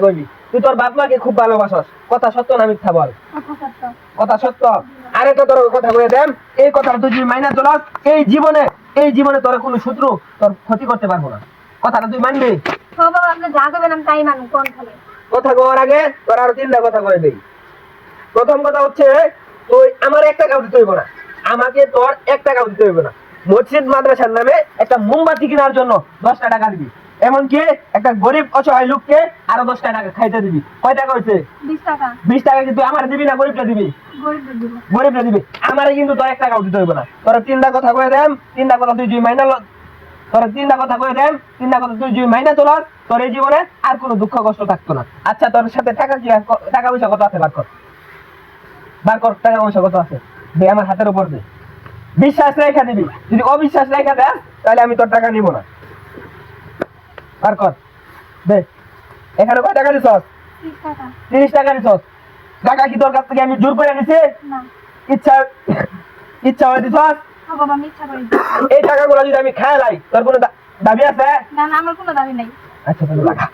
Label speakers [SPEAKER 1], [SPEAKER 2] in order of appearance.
[SPEAKER 1] কইবি তুই তোর বাপ মাকে খুব ভালোবাসস, কথা সত্য না মিথ্যা বল? কথা সত্য। আরেকটা তোর কথা কয়ে দেন, এই কথাটা তুই যদি মাইনা চলস, এই জীবনে তোর কোনো শত্রু তোর ক্ষতি করতে পারবো না। কথাটা তুই মানবি?
[SPEAKER 2] বাবা আপনি যা করবেন আমি তাই মানব। কোন খালে
[SPEAKER 1] কথা কওয়ার আগে তোর আরো তিনটা কথা কয়ে দেই। প্রথম কথা হচ্ছে তুই আমার 1 টাকাও দিতে হইব না, আমাকে তোর 1 টাকাও দিতে হইব না। মসজিদ মাদ্রাসার নামে একটা মোমবাতি কেনার জন্য 10টা টাকা দিবি, এমনকি একটা গরিব অসহায় লোককে আরো 10টা টাকা খাইতে দিবি। কয় টাকা হয়েছে?
[SPEAKER 2] 20 টাকা।
[SPEAKER 1] 20 টাকা কিন্তু আমার দিবি না গরিবটা দিবি? গরিবটা দিবি। আমারে কিন্তু তোর 1 টাকাও দিতে হইব না। তোর তিনটা কথা কয়ে দেন, তিনটা কথা তুই যদি মাইনা তোর তিনটা কথা কয়ে দেন, তিনটা কথা তুই যদি মাইনা চলাস, তোর এই জীবনে আর কোনো দুঃখ কষ্ট থাকতো না। আচ্ছা তোর সাথে টাকা পয়সা কত আছে? বার কর টাকা পয়সা কত আছে, দে আমার হাতের উপর দে। বিশ্বাস রেখা দিবি, যদি অবিশ্বাস রেখা দেন তাহলে আমি তোর টাকা নিব না। বার কর দে। এখানে কয় টাকা দিছস? 30 টাকা দিছস। টাকা কি তোর কাছ থেকে আমি জোর করে নিছি? ইচ্ছা হয়ে দিছস? এই টাকাগুলো যদি আমি খাই লাই, তোর কোনো দাবি আছে?
[SPEAKER 2] না আমার কোনো দাবি নাই।
[SPEAKER 1] আচ্ছা তাহলে লাগা।